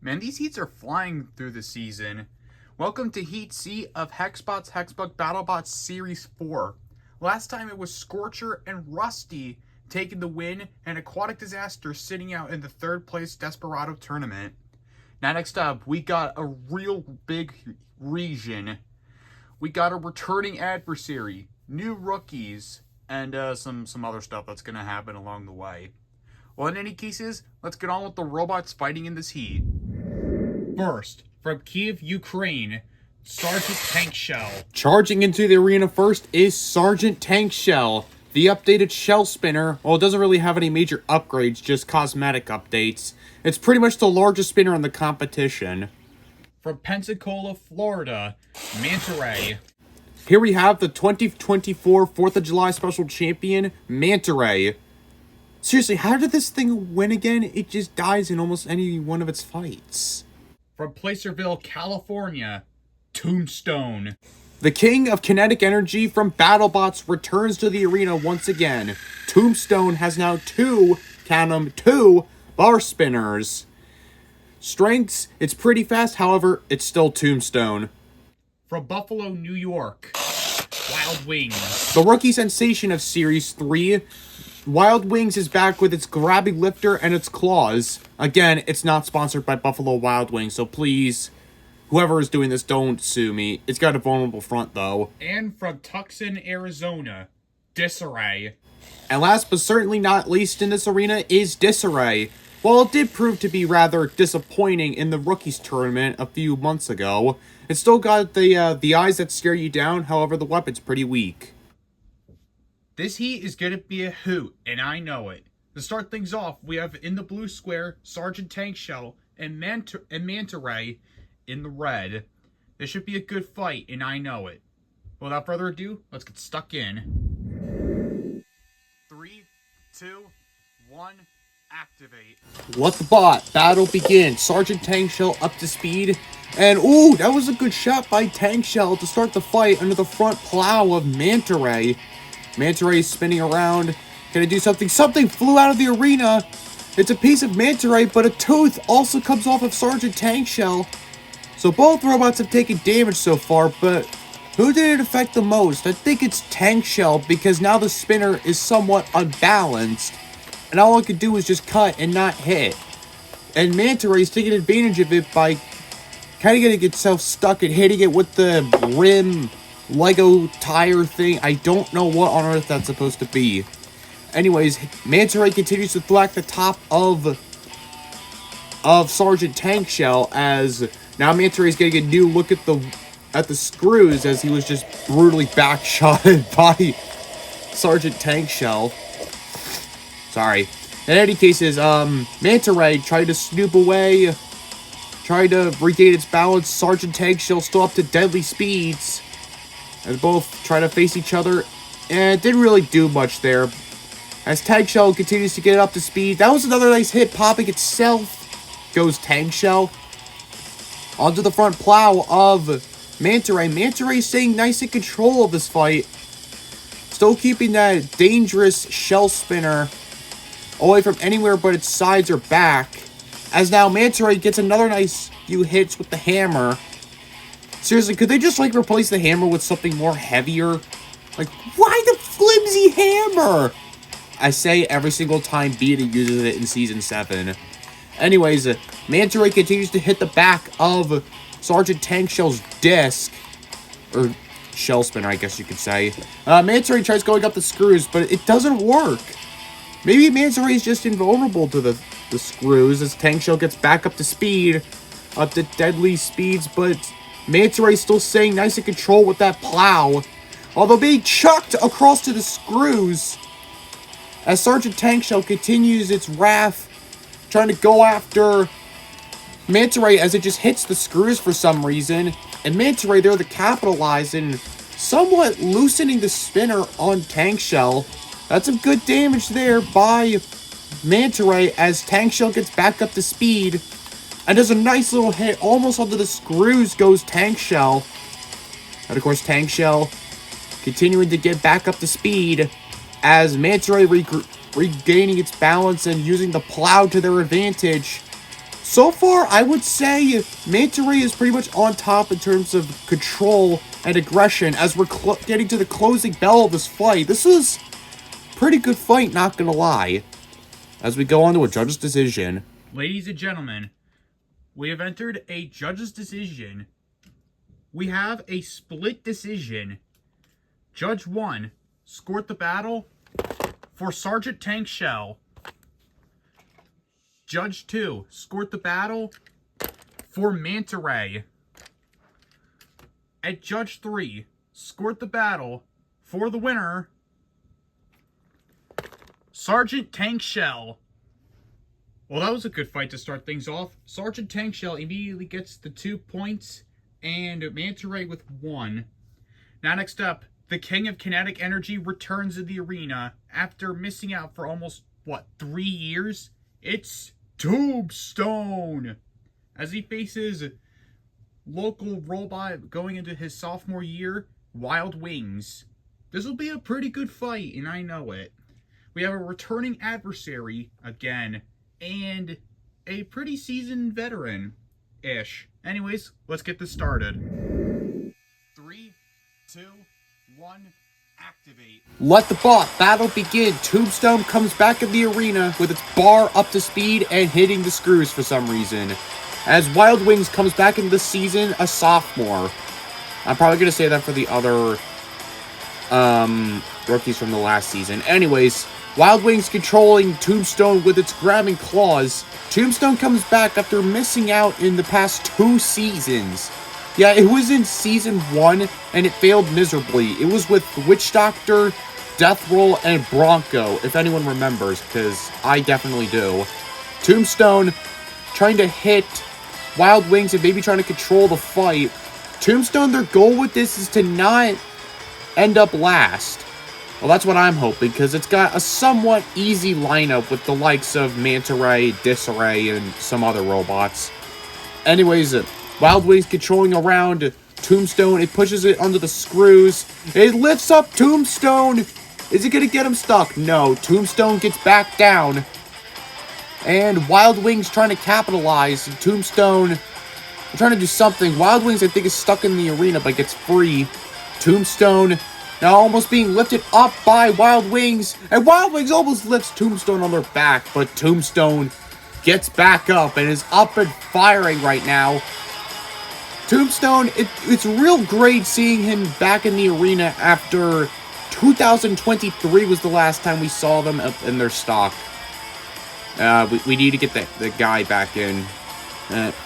Man, these heats are flying through the season. Welcome to Heat C of Hexbots Hexbug Battlebots Series 4. Last time it was Scorcher and Rusty taking the win, and Aquatic Disaster sitting out in the third place Desperado tournament. Now next up, we got a real big region. We got a returning adversary, new rookies, and some other stuff that's going to happen along the way. Well, in any cases, let's get on with the robots fighting in this heat. First, from Kiev, Ukraine, Sergeant Tank Shell. Charging into the arena first is Sergeant Tank Shell. The updated shell spinner, well, it doesn't really have any major upgrades, just cosmetic updates. It's pretty much the largest spinner in the competition. From Pensacola, Florida, Manta Ray. Here we have the 2024 4th of July Special Champion, Manta Ray. Seriously, how did this thing win again? It just dies in almost any one of its fights. From Placerville, California, Tombstone. The king of kinetic energy from Battlebots returns to the arena once again. Tombstone has now two bar spinners. Strengths, it's pretty fast, however, it's still Tombstone. From Buffalo, New York, Wild Wings. The rookie sensation of Series 3, Wild Wings is back with its grabby lifter and its claws. Again, it's not sponsored by Buffalo Wild Wings, so please, whoever is doing this, don't sue me. It's got a vulnerable front, though. And from Tucson, Arizona, Disarray. And last but certainly not least in this arena is Disarray. While it did prove to be rather disappointing in the rookies tournament a few months ago, it still got the eyes that stare you down, however the weapon's pretty weak. This heat is going to be a hoot, and I know it. To start things off, we have in the blue square, Sergeant Tank Shell and Manta Ray in the red. This should be a good fight, and I know it. Without further ado, let's get stuck in. 3, 2, 1, activate. Let the battle begin. Sergeant Tank Shell up to speed. And, ooh, that was a good shot by Tank Shell to start the fight under the front plow of Manta Ray. Manta Ray is spinning around. Can it do something? Something flew out of the arena. It's a piece of Manta Ray, but a tooth also comes off of Sergeant Tank Shell. So both robots have taken damage so far, but who did it affect the most? I think it's Tank Shell, because now the spinner is somewhat unbalanced. And all it could do is just cut and not hit. And Manta Ray is taking advantage of it by kind of getting itself stuck and hitting it with the rim Lego tire thing. I don't know what on earth that's supposed to be. Anyways, Manta Ray continues to thwack the top of Sergeant Tank Shell, as now Manta Ray is getting a new look at the screws, as he was just brutally backshotted by Sergeant Tank Shell. Sorry. In any cases, Manta Ray tried to snoop away, tried to regain its balance. Sergeant Tank Shell still up to deadly speeds, as both try to face each other, and it didn't really do much there. As Tank Shell continues to get up to speed, that was another nice hit, popping itself. Goes Tank Shell onto the front plow of Manta Ray. Manta Ray staying nice in control of this fight, still keeping that dangerous shell spinner away from anywhere but its sides or back. As now Manta Ray gets another nice few hits with the hammer. Seriously, could they just, like, replace the hammer with something more heavier? Like, why the flimsy hammer? I say every single time Beta uses it in Season 7. Anyways, Manta Ray continues to hit the back of Sergeant Tank Shell's disc. Or shell spinner, I guess you could say. Manta Ray tries going up the screws, but it doesn't work. Maybe Manta Ray is just invulnerable to the screws, as Tank Shell gets back up to speed. Up to deadly speeds, but Manta Ray still staying nice in control with that plow, although being chucked across to the screws, as Sergeant Tank Shell continues its wrath, trying to go after Manta Ray as it just hits the screws for some reason, and Manta Ray there to capitalize and somewhat loosening the spinner on Tank Shell. That's some good damage there by Manta Ray as Tank Shell gets back up to speed. And does a nice little hit, almost onto the screws goes Tank Shell. And of course, Tank Shell continuing to get back up to speed as Manta Ray regaining its balance and using the plow to their advantage. So far, I would say Manta Ray is pretty much on top in terms of control and aggression as we're getting to the closing bell of this fight. This is a pretty good fight, not gonna lie. As we go on to a judge's decision. Ladies and gentlemen, we have entered a judge's decision. We have a split decision. Judge 1 scored the battle for Sergeant Tank Shell. Judge 2 scored the battle for Manta Ray. And Judge 3 scored the battle for the winner, Sergeant Tank Shell. Well, that was a good fight to start things off. Sergeant Tank Shell immediately gets the 2 points, and Manta Ray with 1. Now, next up, the King of Kinetic Energy returns to the arena after missing out for almost, 3 years? It's Tombstone! As he faces local robot going into his sophomore year, Wild Wings. This will be a pretty good fight, and I know it. We have a returning adversary, again, and a pretty seasoned veteran-ish. Anyways, let's get this started. 3, 2, 1, activate. Let the battle begin. Tombstone comes back in the arena with its bar up to speed and hitting the screws for some reason. As Wild Wings comes back into the season, a sophomore. I'm probably going to say that for the other rookies from the last season. Anyways, Wild Wings controlling Tombstone with its grabbing claws. Tombstone comes back after missing out in the past 2 seasons. Yeah, it was in season 1, and it failed miserably. It was with Witch Doctor, Death Roll, and Bronco, if anyone remembers, because I definitely do. Tombstone trying to hit Wild Wings and maybe trying to control the fight. Tombstone, their goal with this is to not end up last. Well, that's what I'm hoping, because it's got a somewhat easy lineup with the likes of Manta Ray, Disarray, and some other robots. Anyways, Wild Wings controlling around Tombstone. It pushes it under the screws. It lifts up Tombstone. Is it going to get him stuck? No. Tombstone gets back down. And Wild Wings trying to capitalize. Tombstone trying to do something. Wild Wings, I think, is stuck in the arena, but gets free. Tombstone now almost being lifted up by Wild Wings. And Wild Wings almost lifts Tombstone on their back, but Tombstone gets back up and is up and firing right now. Tombstone, it's real great seeing him back in the arena after 2023 was the last time we saw them in their stock. We need to get the guy back in.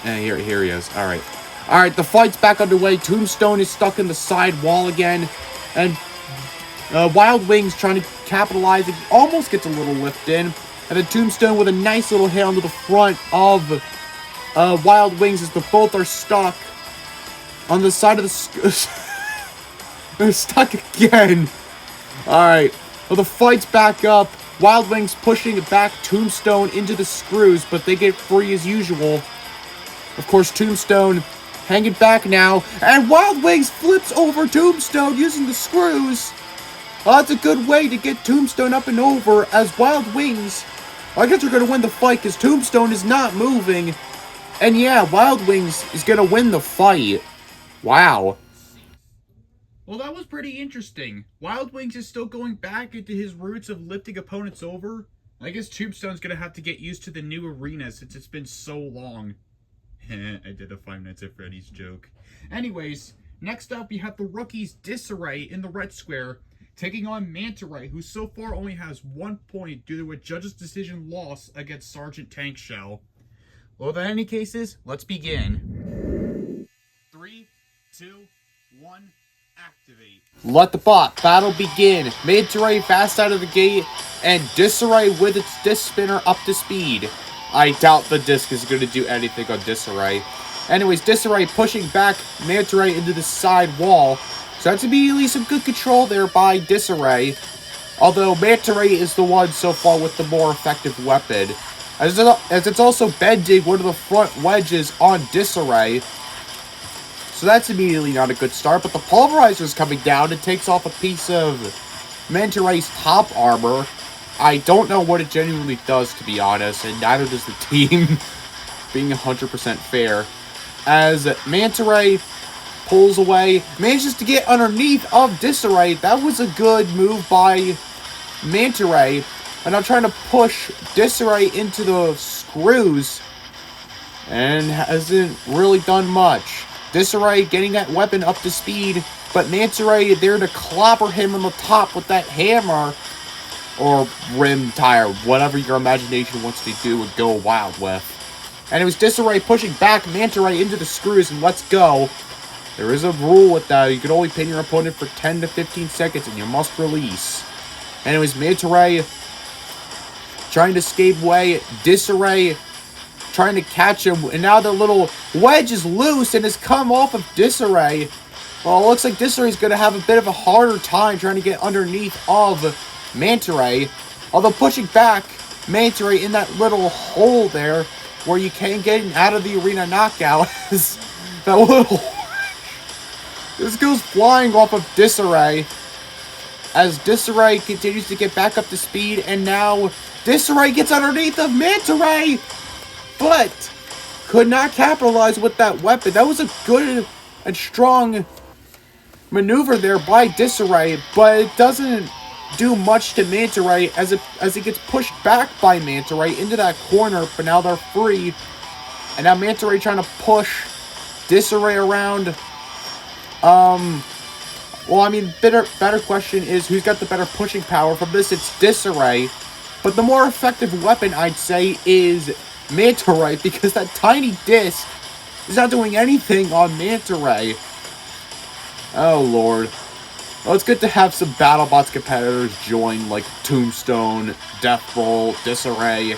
Here he is. Alright, the fight's back underway. Tombstone is stuck in the side wall again. And Wild Wings trying to capitalize. It almost gets a little lift in. And then Tombstone with a nice little hit onto the front of Wild Wings as the both are stuck on the side of the... They're stuck again. Alright, well, the fight's back up. Wild Wings pushing it back Tombstone into the screws, but they get free as usual. Of course, Tombstone hanging back now, and Wild Wings flips over Tombstone using the screws. Well, that's a good way to get Tombstone up and over, as Wild Wings, I guess, are going to win the fight because Tombstone is not moving. And yeah, Wild Wings is going to win the fight. Wow. Well, that was pretty interesting. Wild Wings is still going back into his roots of lifting opponents over. I guess Tombstone's going to have to get used to the new arena since it's been so long. I did a 5 Nights at Freddy's joke. Anyways, next up we have the rookies Disarray in the red square taking on Manta Ray, who so far only has 1 point due to a judge's decision loss against Sergeant Tank Shell. Well, in any cases, let's begin. 3, 2, 1, activate. Let the battle begin. Manta Ray fast out of the gate, and Disarray with its disc spinner up to speed. I doubt the disc is going to do anything on Disarray. Anyways, Disarray pushing back Manta Ray into the side wall. So that's immediately some good control there by Disarray. Although Manta Ray is the one so far with the more effective weapon. As it's also bending one of the front wedges on Disarray. So that's immediately not a good start. But the Pulverizer is coming down and takes off a piece of Manta Ray's top armor. I don't know what it genuinely does, to be honest, and neither does the team. being 100% fair. As Manta Ray pulls away, manages to get underneath of Disarray. That was a good move by Manta Ray. And I'm trying to push Disarray into the screws, and hasn't really done much. Disarray getting that weapon up to speed, but Manta Ray there to clobber him on the top with that hammer, or rim tire, whatever your imagination wants to do and go wild with. And it was Disarray pushing back Manta Ray into the screws, and let's go. There is a rule with that. You can only pin your opponent for 10 to 15 seconds, and you must release. And it was Manta Ray trying to escape away. Disarray trying to catch him, and now the little wedge is loose and has come off of Disarray. Well, it looks like Disarray is going to have a bit of a harder time trying to get underneath of Manta Ray. Although pushing back Manta Ray in that little hole there where you can't get him out of the arena knockout. That little... This goes flying off of Disarray as Disarray continues to get back up to speed, and now Disarray gets underneath of Manta Ray, but could not capitalize with that weapon. That was a good and strong maneuver there by Disarray, but it doesn't do much to Manta Ray as it gets pushed back by Manta Ray into that corner, but now they're free. And now Manta Ray trying to push Disarray around. Well, I mean, better question is who's got the better pushing power. From this, it's Disarray. But the more effective weapon, I'd say, is Manta Ray, because that tiny disc is not doing anything on Manta Ray. Oh, Lord. Well, it's good to have some Battlebots competitors join, like Tombstone, Deathbolt, Disarray.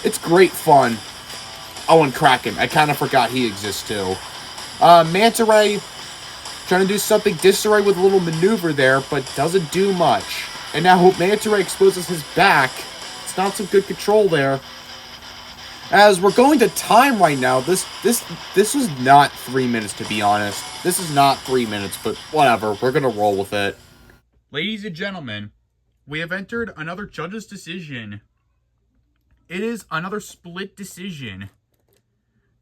It's great fun. Oh, and Kraken. I kind of forgot he exists, too. Manta Ray trying to do something. Disarray with a little maneuver there, but doesn't do much. And now Manta Ray exposes his back. It's not some good control there. As we're going to time right now, this was not 3 minutes, to be honest. This is not 3 minutes, but whatever. We're going to roll with it. Ladies and gentlemen, we have entered another judge's decision. It is another split decision.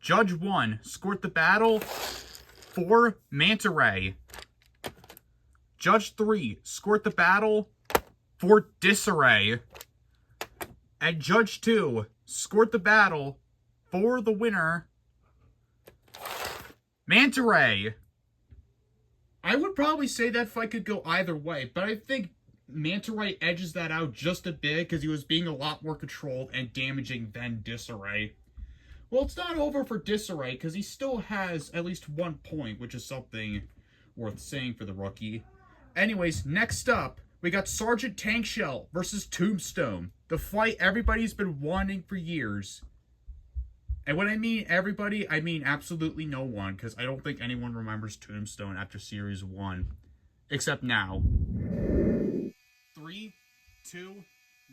Judge 1 scored the battle for Manta Ray. Judge 3 scored the battle for Disarray. And Judge 2 scored the battle for the winner, Manta Ray. I would probably say that fight could go either way, but I think Manta Ray edges that out just a bit because he was being a lot more controlled and damaging than Disarray. Well, it's not over for Disarray because he still has at least 1 point, which is something worth saying for the rookie. Anyways, next up, we got Sergeant Tankshell versus Tombstone. The fight everybody's been wanting for years. And when I mean everybody, I mean absolutely no one, because I don't think anyone remembers Tombstone after Series 1. Except now. 3, 2,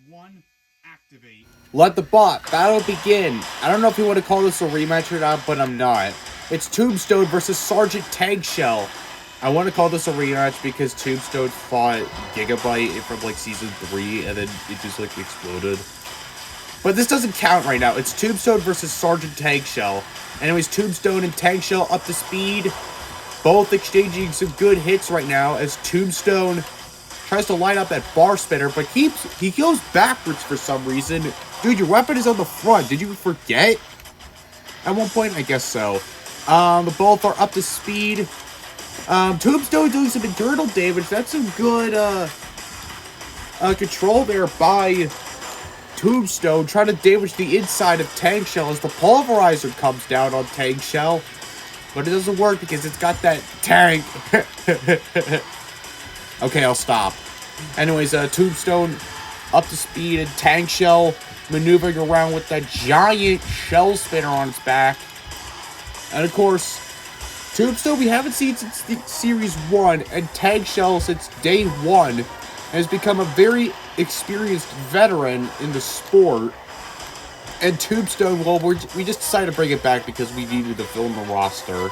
1, activate. Let the battle begin. I don't know if you want to call this a rematch or not, but I'm not. It's Tombstone versus Sergeant Tankshell. I want to call this a rematch because Tombstone fought Gigabyte from like Season 3 and then it just like exploded. But this doesn't count right now. It's Tombstone versus Sergeant Tankshell. And it was Tombstone and Tankshell up to speed. Both exchanging some good hits right now as Tombstone tries to line up that bar spinner, but he goes backwards for some reason. Dude, your weapon is on the front. Did you forget? At one point, I guess so. Both are up to speed. Tombstone doing some internal damage. That's some good control there by Tombstone. Trying to damage the inside of Tankshell as the pulverizer comes down on Tankshell. But it doesn't work because it's got that tank. Okay, I'll stop. Anyways, Tombstone up to speed and Tankshell maneuvering around with that giant shell spinner on its back. And of course, Tombstone we haven't seen since Series 1, and Tankshell since day 1 has become a very experienced veteran in the sport. And Tombstone, well, we just decided to bring it back because we needed to fill in the roster.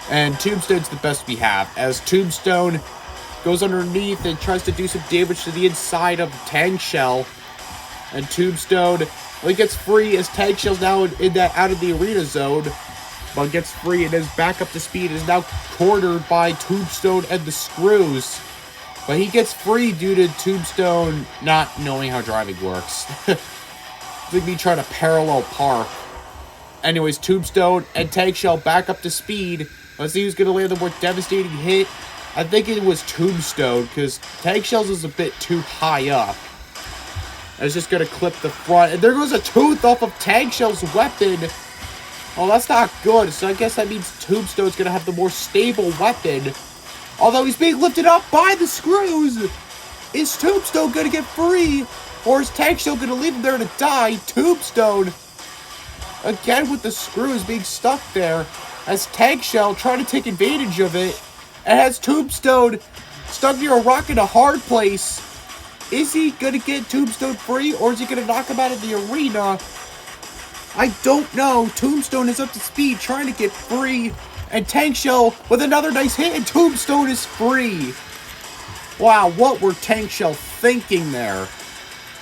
And Tombstone's the best we have, as Tombstone goes underneath and tries to do some damage to the inside of Tankshell. And Tombstone Well, he gets free as Tag Shell's now in that out of the arena zone. But gets free and is back up to speed. Is now cornered by Tombstone and the Screws. But he gets free due to Tombstone not knowing how driving works. It's like me trying to parallel park. Anyways, Tombstone and Tag Shell back up to speed. Let's see who's going to land the more devastating hit. I think it was Tombstone, because Tag Shell's is a bit too high up. It's just going to clip the front. And there goes a tooth off of Tag Shell's weapon. Oh, that's not good. So I guess that means Tombstone's going to have the more stable weapon. Although he's being lifted up by the Screws. Is Tombstone going to get free? Or is Tag Shell going to leave him there to die? Tombstone, again with the Screws being stuck there. As Tag Shell trying to take advantage of it. And has Tombstone stuck near a rock in a hard place. Is he going to get Tombstone free? Or is he going to knock him out of the arena? I don't know. Tombstone is up to speed trying to get free. And Tag Shell with another nice hit. And Tombstone is free. Wow, what were Tag Shell thinking there?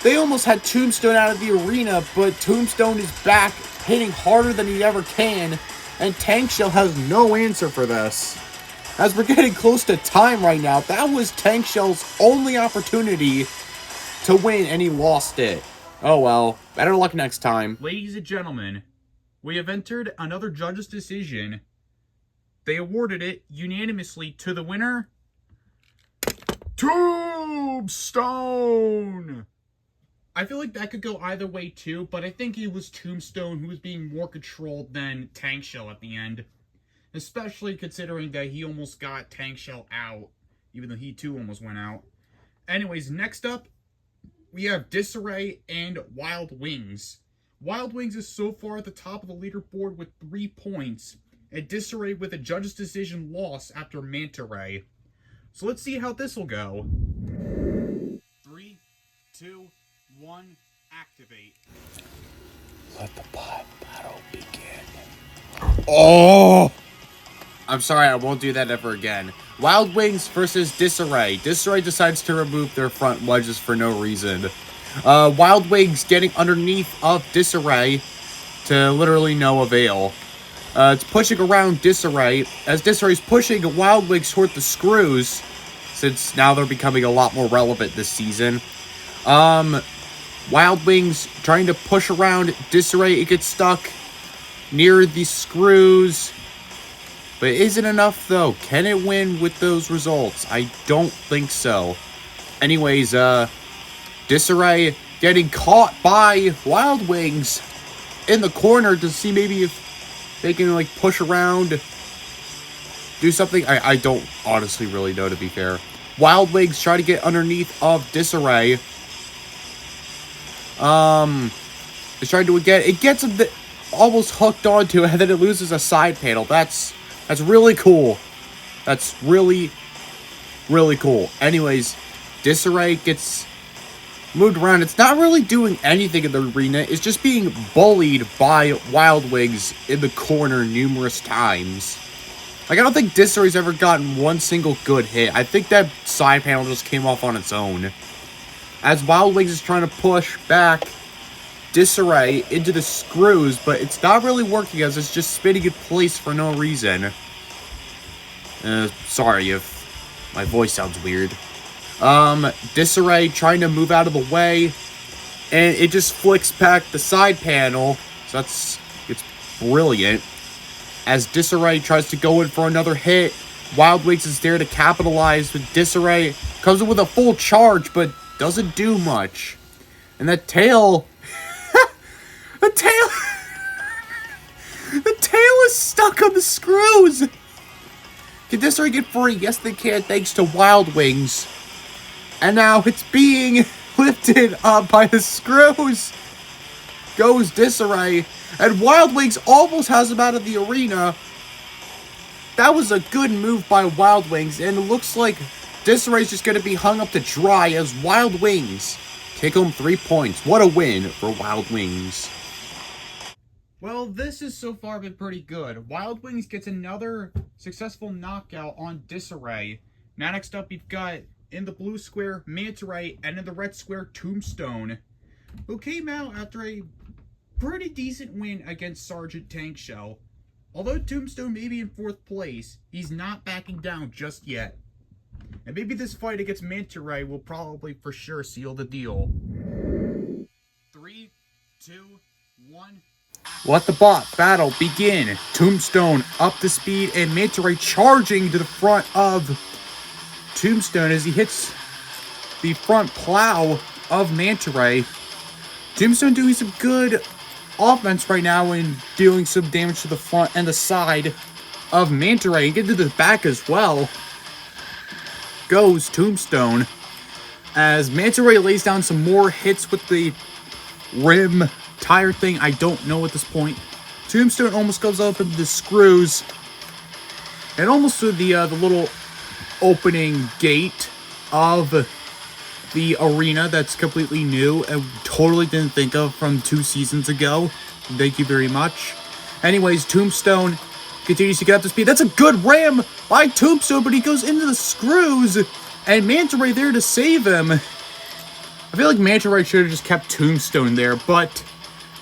They almost had Tombstone out of the arena. But Tombstone is back hitting harder than he ever can. And Tag Shell has no answer for this. As we're getting close to time right now, that was Tag Shell's only opportunity to win, and he lost it. Oh well, better luck next time. Ladies and gentlemen, we have entered another judge's decision. They awarded it unanimously to the winner, Tombstone! I feel like that could go either way too, but I think it was Tombstone who was being more controlled than Tag Shell at the end. Especially considering that he almost got Tag Shell out, even though he too almost went out. Anyways, next up, we have Disarray and Wild Wings. Wild Wings is so far at the top of the leaderboard with 3 points, and Disarray with a judge's decision loss after Manta Ray. So let's see how this will go. 3, 2, 1, activate. Let the battle begin. Oh! I'm sorry, I won't do that ever again. Wild Wings versus Disarray. Disarray decides to remove their front wedges for no reason. Wild Wings getting underneath of Disarray to literally no avail. It's pushing around Disarray, as Disarray's pushing Wild Wings toward the Screws, since now they're becoming a lot more relevant this season. Wild Wings trying to push around Disarray. It gets stuck near the Screws. But isn't enough, though. Can it win with those results? I don't think so. Anyways, Disarray getting caught by Wild Wings in the corner to see maybe if they can, like, push around, do something. I don't honestly really know, to be fair. Wild Wings try to get underneath of Disarray. It's trying to again. It gets him almost hooked onto it, and then it loses a side panel. That's really cool. That's really, really cool. Anyways, Disarray gets moved around. It's not really doing anything in the arena. It's just being bullied by Wild Wings in the corner numerous times. Like, I don't think Disarray's ever gotten one single good hit. I think that side panel just came off on its own. As Wild Wings is trying to push back Disarray into the Screws, but it's not really working as it's just spinning in place for no reason. Sorry if my voice sounds weird. Disarray trying to move out of the way, and it just flicks back the side panel, so it's brilliant. As Disarray tries to go in for another hit, Wild Wings is there to capitalize with Disarray. Comes in with a full charge, but doesn't do much. And that tail... The tail is stuck on the Screws. Can Disarray get free? Yes, they can, thanks to Wild Wings. And now it's being lifted up by the Screws. Goes Disarray. And Wild Wings almost has him out of the arena. That was a good move by Wild Wings. And it looks like Disarray's just going to be hung up to dry as Wild Wings take home 3 points. What a win for Wild Wings. Well, this has so far been pretty good. Wild Wings gets another successful knockout on Disarray. Now next up we've got, in the blue square, Manta Ray, and in the red square, Tombstone, who came out after a pretty decent win against Sergeant Tank Shell. Although Tombstone may be in 4th place, he's not backing down just yet. And maybe this fight against Manta Ray will probably for sure seal the deal. 3, 2, 1. Let the bot battle begin. Tombstone up to speed and Manta Ray charging to the front of Tombstone as he hits the front plow of Manta Ray. Tombstone doing some good offense right now and dealing some damage to the front and the side of Manta Ray. And get to the back as well. Goes Tombstone as Manta Ray lays down some more hits with the rim tire thing. I don't know at this point. Tombstone almost goes up into the screws and almost to the little opening gate of the arena that's completely new and totally didn't think of from 2 seasons ago. Thank you very much. Anyways, Tombstone continues to get up to speed. That's a good ram by Tombstone, but he goes into the screws and Manta Ray there to save him. I feel like Manta Ray should have just kept Tombstone there, but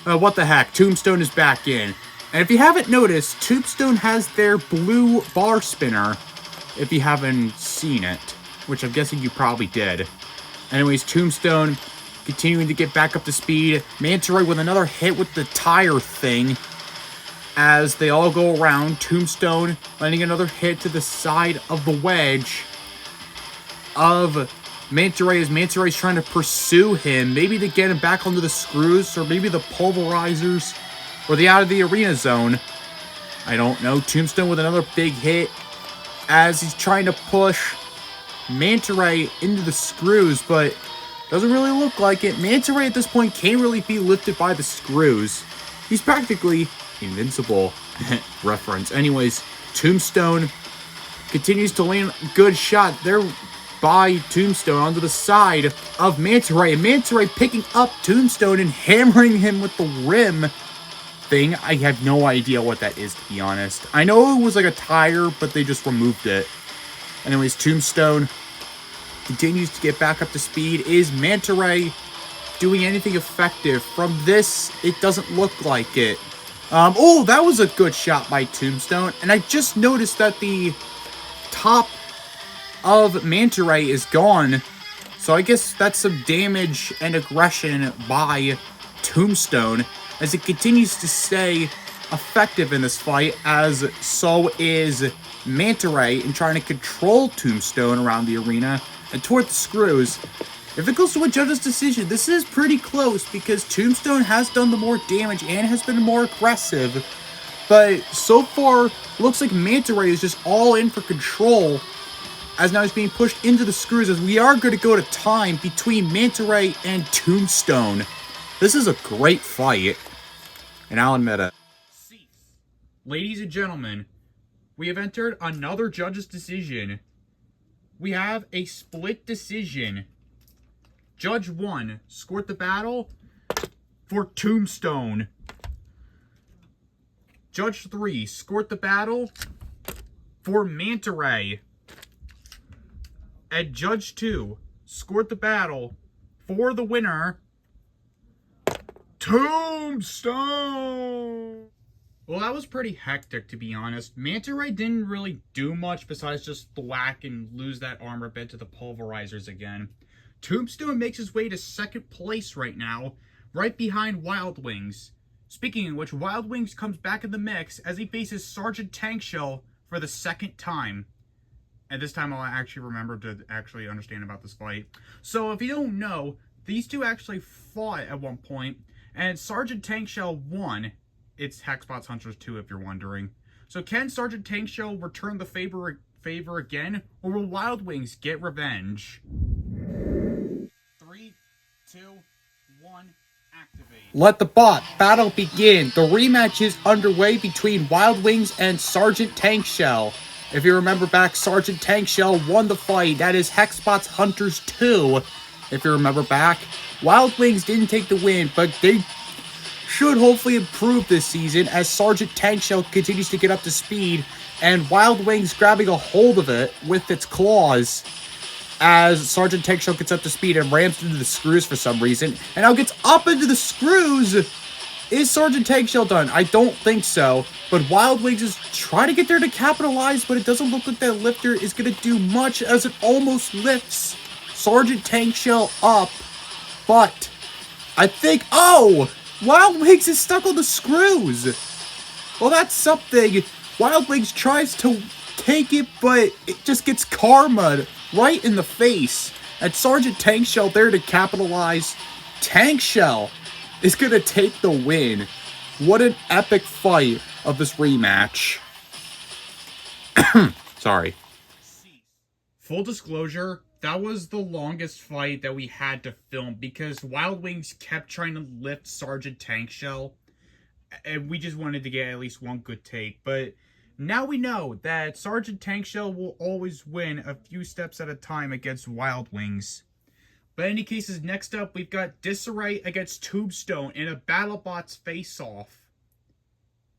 what the heck, Tombstone is back in. And if you haven't noticed, Tombstone has their blue bar spinner, if you haven't seen it, which I'm guessing you probably did. Anyways, Tombstone continuing to get back up to speed. Manta Ray with another hit with the tire thing as they all go around. Tombstone landing another hit to the side of the wedge of Manta Ray as Manta Ray's trying to pursue him, maybe to get him back onto the screws, or maybe the pulverizers, or the out of the arena zone. I don't know. Tombstone with another big hit as he's trying to push Manta Ray into the screws, but doesn't really look like it. Manta Ray at this point can't really be lifted by the screws. He's practically invincible. Reference. Anyways, Tombstone continues to land a good shot there by Tombstone onto the side of Manta Ray. And Manta Ray picking up Tombstone and hammering him with the rim thing. I have no idea what that is, to be honest. I know it was like a tire, but they just removed it. Anyways, Tombstone continues to get back up to speed. Is Manta Ray doing anything effective? From this, it doesn't look like it. Oh, that was a good shot by Tombstone. And I just noticed that the top of Manta Ray is gone. So I guess that's some damage and aggression by Tombstone as it continues to stay effective in this fight, as so is Manta Ray in trying to control Tombstone around the arena and toward the screws. If it goes to a judge's decision, this is pretty close because Tombstone has done the more damage and has been more aggressive. But so far, looks like Manta Ray is just all in for control, as now he's being pushed into the screws, as we are going to go to time between Manta Ray and Tombstone. This is a great fight, and I'll admit it. Ladies and gentlemen, we have entered another judge's decision. We have a split decision. Judge 1 scored the battle for Tombstone. Judge 3 scored the battle for Manta Ray. And Judge 2 scored the battle for the winner, Tombstone. Well, that was pretty hectic, to be honest. Manta Ray didn't really do much besides just thwack and lose that armor bit to the pulverizers again. Tombstone makes his way to 2nd place right now, right behind Wild Wings. Speaking of which, Wild Wings comes back in the mix as he faces Sergeant Tank Shell for the 2nd time. And this time I'll actually remember to actually understand about this fight. So if you don't know, these two actually fought at one point, and Sergeant Tank Shell won. It's Hexbots Hunters 2, if you're wondering. So can Sergeant Tank Shell return the favor again, or will Wild Wings get revenge? 3, 2, 1, activate. Let the bot battle begin. The rematch is underway between Wild Wings and Sergeant Tank Shell. If you remember back, Sergeant Tank Shell won the fight. That is Hexbots Hunters 2. If you remember back, Wild Wings didn't take the win, but they should hopefully improve this season as Sergeant Tank Shell continues to get up to speed, and Wild Wings grabbing a hold of it with its claws as Sergeant Tank Shell gets up to speed and rams into the screws for some reason, and now gets up into the screws Is Sergeant Tankshell done? I don't think so. But Wild Wings is trying to get there to capitalize, but it doesn't look like that lifter is going to do much as it almost lifts Sergeant Tankshell up. But I think... Oh! Wild Wings is stuck on the screws. Well, that's something. Wild Wings tries to take it, but it just gets karma right in the face. And Sergeant Tankshell there to capitalize. Tankshell is going to take the win. What an epic fight of this rematch. Sorry. Full disclosure, that was the longest fight that we had to film because Wild Wings kept trying to lift Sergeant Tankshell. And we just wanted to get at least one good take. But now we know that Sergeant Tankshell will always win a few steps at a time against Wild Wings. But in any cases, next up, we've got Disarray against Tombstone in a Battlebots face-off.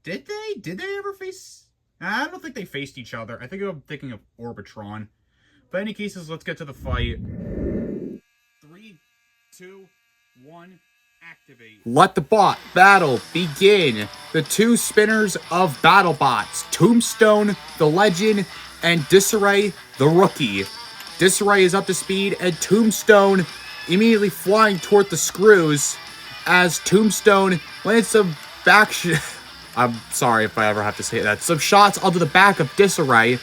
Did they ever face... I don't think they faced each other. I think I'm thinking of Orbitron. But in any cases, let's get to the fight. 3, 2, 1, activate. Let the bot battle begin. The two spinners of Battlebots. Tombstone, the legend, and Disarray, the rookie. Disarray is up to speed, and Tombstone immediately flying toward the screws as Tombstone lands some back... I'm sorry if I ever have to say that. Some shots onto the back of Disarray.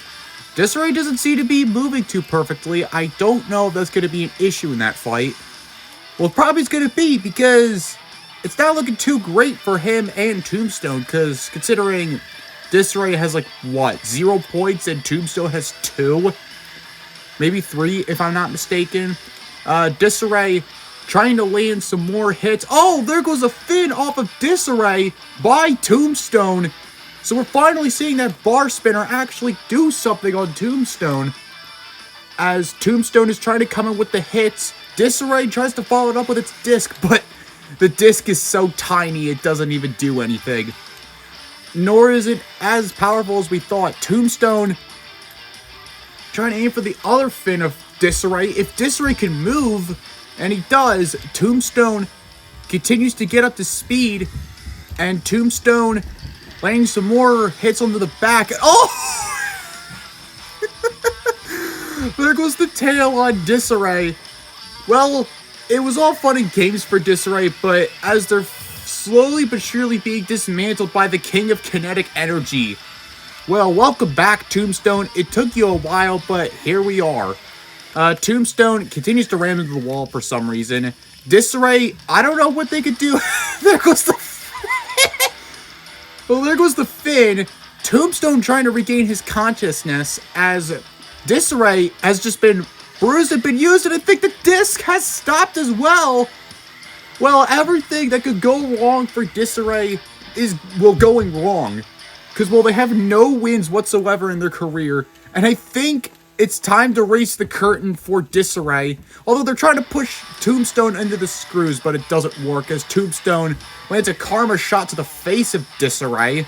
Disarray doesn't seem to be moving too perfectly. I don't know if that's going to be an issue in that fight. Well, probably it's going to be because it's not looking too great for him and Tombstone. Because considering Disarray has like, what, 0 points and Tombstone has 2? Maybe 3 if I'm not mistaken. Disarray trying to land some more hits. Oh, there goes a fin off of Disarray by Tombstone. So we're finally seeing that bar spinner actually do something on Tombstone. As Tombstone is trying to come in with the hits. Disarray tries to follow it up with its disc, but the disc is so tiny it doesn't even do anything. Nor is it as powerful as we thought. Tombstone trying to aim for the other fin of Disarray. If Disarray can move, and he does, Tombstone continues to get up to speed, and Tombstone landing some more hits onto the back. Oh! There goes the tail on Disarray. Well, it was all fun and games for Disarray, but as they're slowly but surely being dismantled by the king of kinetic energy. Well, welcome back, Tombstone. It took you a while, but here we are. Tombstone continues to ram into the wall for some reason. Disarray, I don't know what they could do. There goes the... Well, there goes the fin. Tombstone trying to regain his consciousness as Disarray has just been bruised and been used, and I think the disc has stopped as well. Well, everything that could go wrong for Disarray is, well, going wrong. Because, well, they have no wins whatsoever in their career, and I think it's time to raise the curtain for Disarray. Although they're trying to push Tombstone into the screws, but it doesn't work as Tombstone lands a karma shot to the face of Disarray.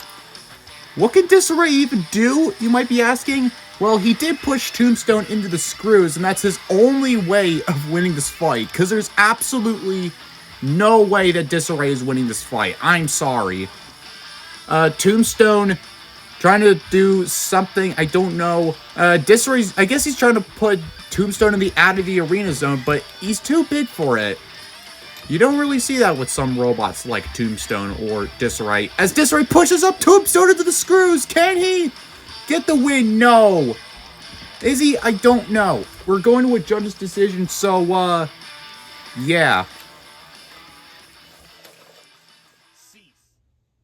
What can Disarray even do, you might be asking? Well, he did push Tombstone into the screws, and that's his only way of winning this fight. Because there's absolutely no way that Disarray is winning this fight. I'm sorry. Tombstone trying to do something, I don't know. Disarray, I guess he's trying to put Tombstone in the out of the arena zone, but he's too big for it. You don't really see that with some robots like Tombstone or Disarray. As Disarray pushes up Tombstone into the screws, can he get the win? No. Is he? I don't know. We're going to a judge's decision, so, yeah.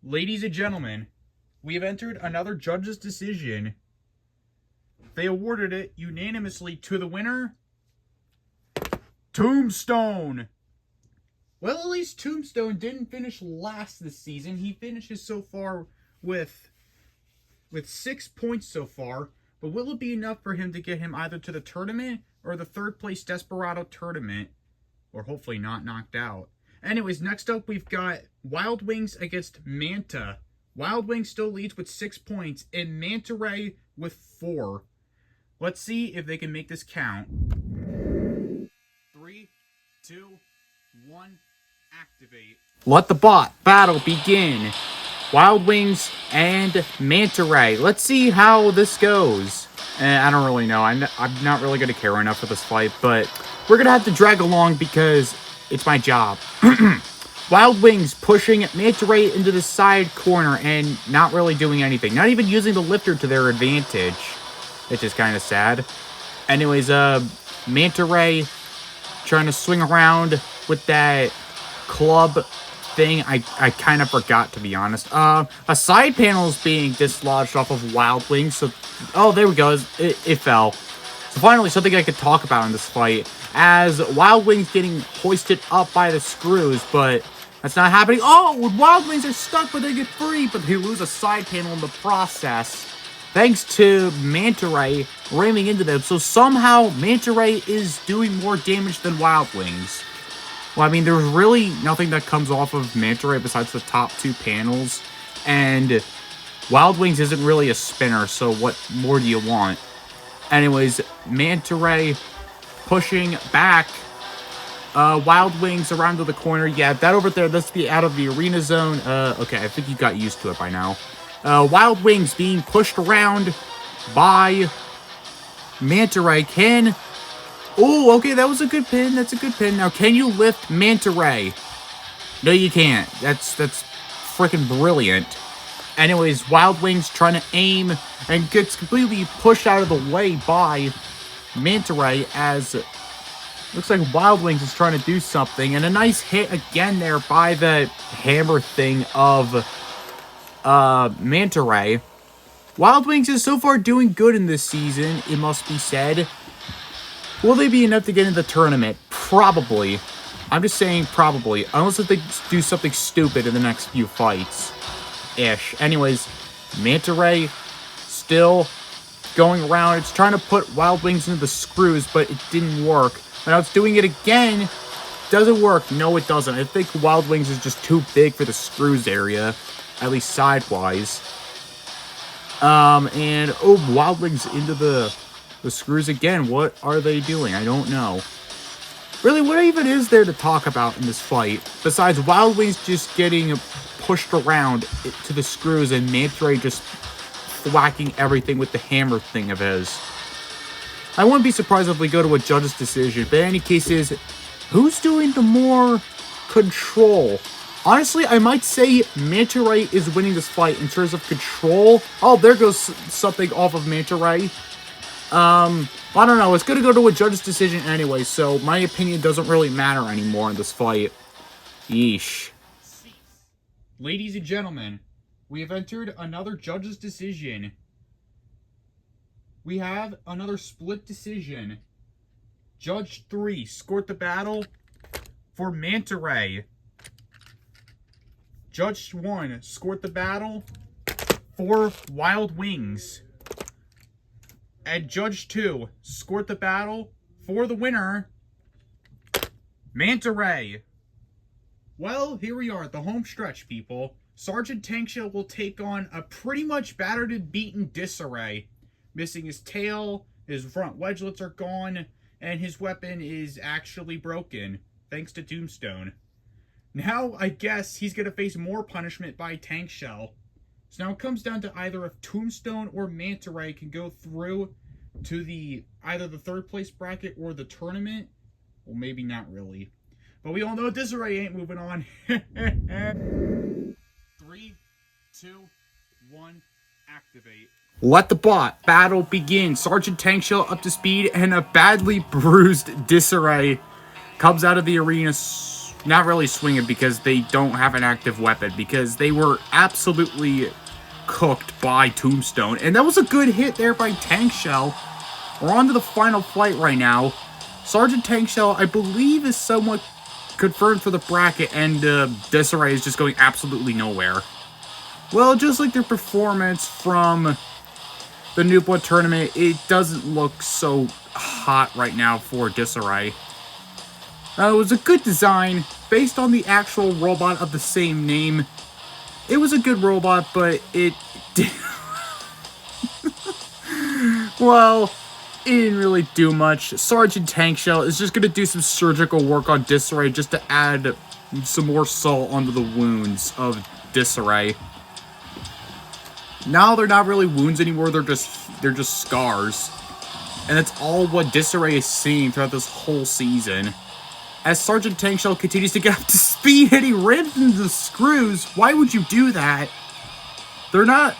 Ladies and gentlemen, we have entered another judge's decision. They awarded it unanimously to the winner, Tombstone. Well, at least Tombstone didn't finish last this season. He finishes so far with 6 points so far. But will it be enough for him to get him either to the tournament or the third place Desperado tournament? Or hopefully not knocked out. Anyways, next up we've got Wild Wings against Manta. Wild Wings still leads with 6 points and Manta Ray with 4. Let's see if they can make this count. 3, 2, 1, activate. Let the bot battle begin. Wild Wings and Manta Ray. Let's see how this goes. I don't really know. I'm not really going to care enough for this fight, but we're going to have to drag along because it's my job. Wild Wings pushing Manta Ray into the side corner and not really doing anything. Not even using the lifter to their advantage. It's just kind of sad. Anyways, Manta Ray trying to swing around with that club thing. I kind of forgot, to be honest. A side panel is being dislodged off of Wild Wings. So, oh, there we go. It fell. So finally, something I could talk about in this fight. As Wild Wings getting hoisted up by the screws, but that's not happening. Oh, Wild Wings are stuck, but they get free, but they lose a side panel in the process. Thanks to Manta Ray ramming into them. So somehow Manta Ray is doing more damage than Wild Wings. Well, I mean, there's really nothing that comes off of Manta Ray besides the top two panels. And Wild Wings isn't really a spinner, so what more do you want? Anyways, Manta Ray pushing back. Wild Wings around to the corner. Yeah, that over there, that's the out of the arena zone. Okay, I think you got used to it by now. Wild Wings being pushed around by Manta Ray. Oh, okay, that was a good pin. That's a good pin. Now, can you lift Manta Ray? No, you can't. That's freaking brilliant. Anyways, Wild Wings trying to aim and gets completely pushed out of the way by Manta Ray as looks like Wild Wings is trying to do something. And a nice hit again there by the hammer thing of Manta Ray. Wild Wings is so far doing good in this season, it must be said. Will they be enough to get in the tournament? Probably. I'm just saying probably. Unless if they do something stupid in the next few fights. Ish. Anyways, Manta Ray still going around. It's trying to put Wild Wings into the screws, but it didn't work. Now it's doing it again. Doesn't work. No, it doesn't. I think Wild Wings is just too big for the screws area. At least sidewise. And oh, Wild Wings into the screws again. What are they doing? I don't know. Really, what even is there to talk about in this fight? Besides Wild Wings just getting pushed around to the screws and Manta Ray just whacking everything with the hammer thing of his. I wouldn't be surprised if we go to a judge's decision. But in any cases, who's doing the more control? Honestly, I might say Manta Ray is winning this fight in terms of control. Oh, there goes something off of Manta Ray. I don't know. It's going to go to a judge's decision anyway, so my opinion doesn't really matter anymore in this fight. Yeesh. Ladies and gentlemen, we have entered another judge's decision. We have another split decision. Judge 3 scored the battle for Manta Ray. Judge 1 scored the battle for Wild Wings. And Judge 2 scored the battle for the winner, Manta Ray. Well, here we are at the home stretch, people. Sergeant Tankshell will take on a pretty much battered and beaten Disarray. Missing his tail, his front wedgelets are gone, and his weapon is actually broken, thanks to Tombstone. Now, I guess he's going to face more punishment by Tankshell. So now it comes down to either if Tombstone or Manta Ray can go through to either the third place bracket or the tournament. Well, maybe not really. But we all know Disarray ain't moving on. 3, 2, 1, activate. Let the bot battle begin. Sergeant Tankshell up to speed, and a badly bruised Disarray comes out of the arena, not really swinging because they don't have an active weapon, because they were absolutely cooked by Tombstone. And that was a good hit there by Tankshell. We're on to the final fight right now. Sergeant Tankshell, I believe, is somewhat confirmed for the bracket, and Disarray is just going absolutely nowhere. Well, just like their performance from the New Blood tournament, it doesn't look so hot right now for Disarray. It was a good design, based on the actual robot of the same name. It was a good robot, but it did... well, it didn't really do much. Sergeant Tankshell is just going to do some surgical work on Disarray just to add some more salt onto the wounds of Disarray. Now they're not really wounds anymore, they're just scars. And that's all what Disarray is seeing throughout this whole season. As Sergeant Tankshell continues to get up to speed and he rams into the screws. Why would you do that? They're not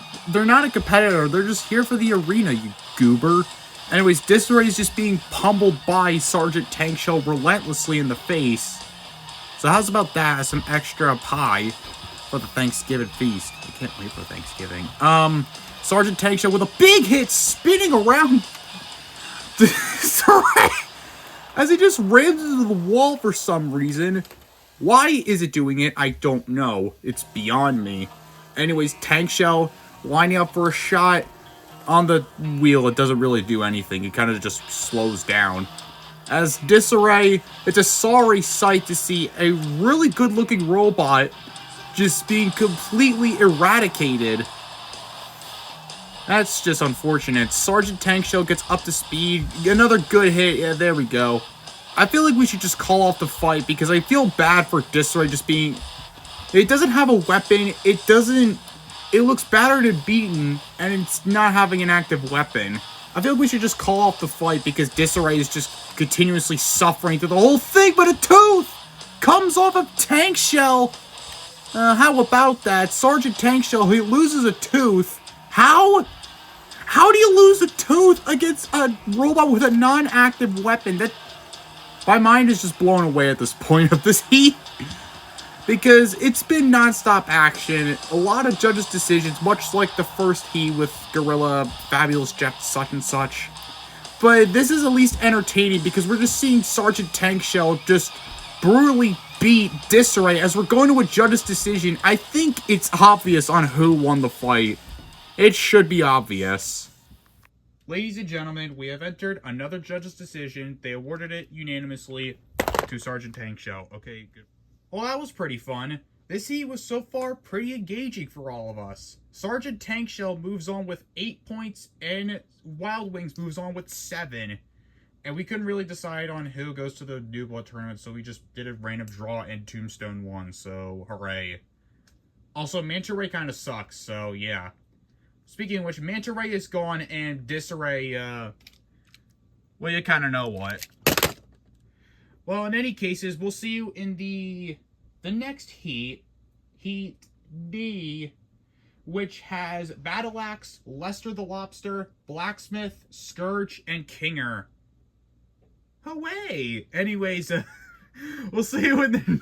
a competitor, they're just here for the arena, you goober. Anyways, Disarray is just being pummeled by Sergeant Tankshell relentlessly in the face. So how's about that as some extra pie for the Thanksgiving feast? I can't wait for Thanksgiving. Sergeant Tankshell with a big hit spinning around Disarray as he just rams into the wall for some reason. Why is it doing it? I don't know. It's beyond me. Anyways, Tankshell lining up for a shot on the wheel. It doesn't really do anything. It kind of just slows down. As Disarray, it's a sorry sight to see a really good-looking robot just being completely eradicated. That's just unfortunate. Sergeant Tankshell gets up to speed. Another good hit. Yeah, there we go. I feel like we should just call off the fight because I feel bad for Disarray just being... It doesn't have a weapon. It looks battered and beaten, and it's not having an active weapon. I feel like we should just call off the fight because Disarray is just continuously suffering through the whole thing, but a tooth comes off of Tankshell. How about that? Sergeant Tankshell, he loses a tooth. How? How do you lose a tooth against a robot with a non-active weapon? That... My mind is just blown away at this point of this heat. Because it's been non-stop action, a lot of judges' decisions, much like the first heat with Gorilla, Fabulous Jeff, such and such. But this is at least entertaining because we're just seeing Sergeant Tankshell just brutally beat Disarray as we're going to a judge's decision. I think it's obvious on who won the fight. It should be obvious. Ladies and gentlemen, we have entered another judge's decision. They awarded it unanimously to Sergeant Tankshell. Okay, good. Well, that was pretty fun. This heat was so far pretty engaging for all of us. Sergeant Tankshell moves on with 8 points, and Wild Wings moves on with 7. And we couldn't really decide on who goes to the New Blood tournament, so we just did a random draw, and Tombstone won, so hooray. Also, Manta Ray kind of sucks, so yeah. Speaking of which, Manta Ray is gone, and Disarray, well, you kind of know what. Well, in any cases, we'll see you in the next heat, Heat D, which has Battle Axe, Lester the Lobster, Blacksmith, Scourge, and Kinger. Away! Anyways, we'll see you in the